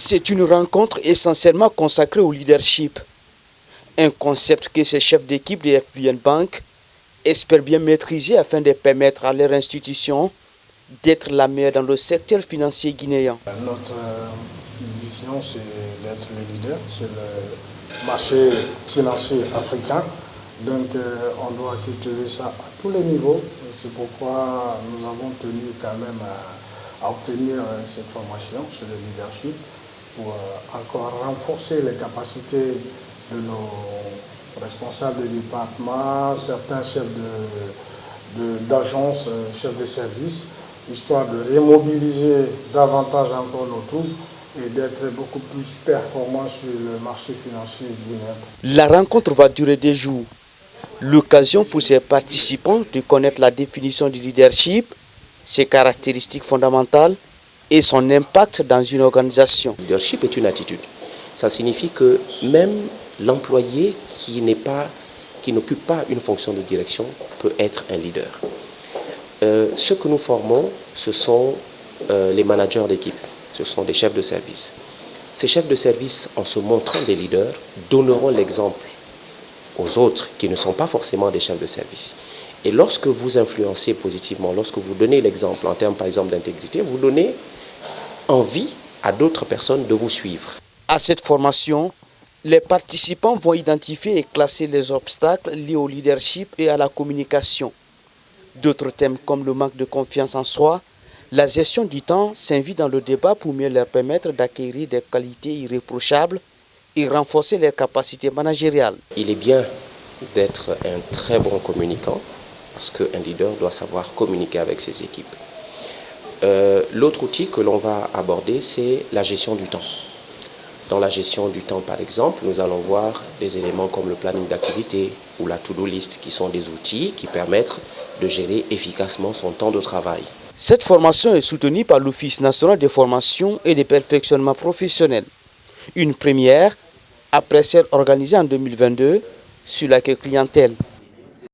C'est une rencontre essentiellement consacrée au leadership. Un concept que ces chefs d'équipe de FBN Bank espèrent bien maîtriser afin de permettre à leur institution d'être la meilleure dans le secteur financier guinéen. Notre vision, c'est d'être le leader sur le marché financier africain. Donc on doit cultiver ça à tous les niveaux. C'est pourquoi nous avons tenu quand même à obtenir cette formation sur le leadership pour encore renforcer les capacités de nos responsables de département, certains chefs d'agence, chefs de service, histoire de remobiliser davantage encore nos troupes et d'être beaucoup plus performants sur le marché financier guinéen. La rencontre va durer des jours. L'occasion pour ces participants de connaître la définition du leadership, ses caractéristiques fondamentales et son impact dans une organisation. Le leadership est une attitude. Ça signifie que même l'employé qui n'occupe pas une fonction de direction peut être un leader. Ceux que nous formons, ce sont les managers d'équipe, ce sont des chefs de service. Ces chefs de service, en se montrant des leaders, donneront l'exemple aux autres qui ne sont pas forcément des chefs de service. Et lorsque vous influencez positivement, lorsque vous donnez l'exemple en termes par exemple d'intégrité, vous donnez envie à d'autres personnes de vous suivre. À cette formation, les participants vont identifier et classer les obstacles liés au leadership et à la communication. D'autres thèmes comme le manque de confiance en soi, la gestion du temps s'invitent dans le débat pour mieux leur permettre d'acquérir des qualités irréprochables et renforcer leurs capacités managériales. Il est bien d'être un très bon communicant parce qu'un leader doit savoir communiquer avec ses équipes. L'autre outil que l'on va aborder, c'est la gestion du temps. Dans la gestion du temps, par exemple, nous allons voir des éléments comme le planning d'activité ou la to-do list qui sont des outils qui permettent de gérer efficacement son temps de travail. Cette formation est soutenue par l'Office national de formation et de perfectionnement professionnel. Une première après celle organisée en 2022 sur l'accueil clientèle.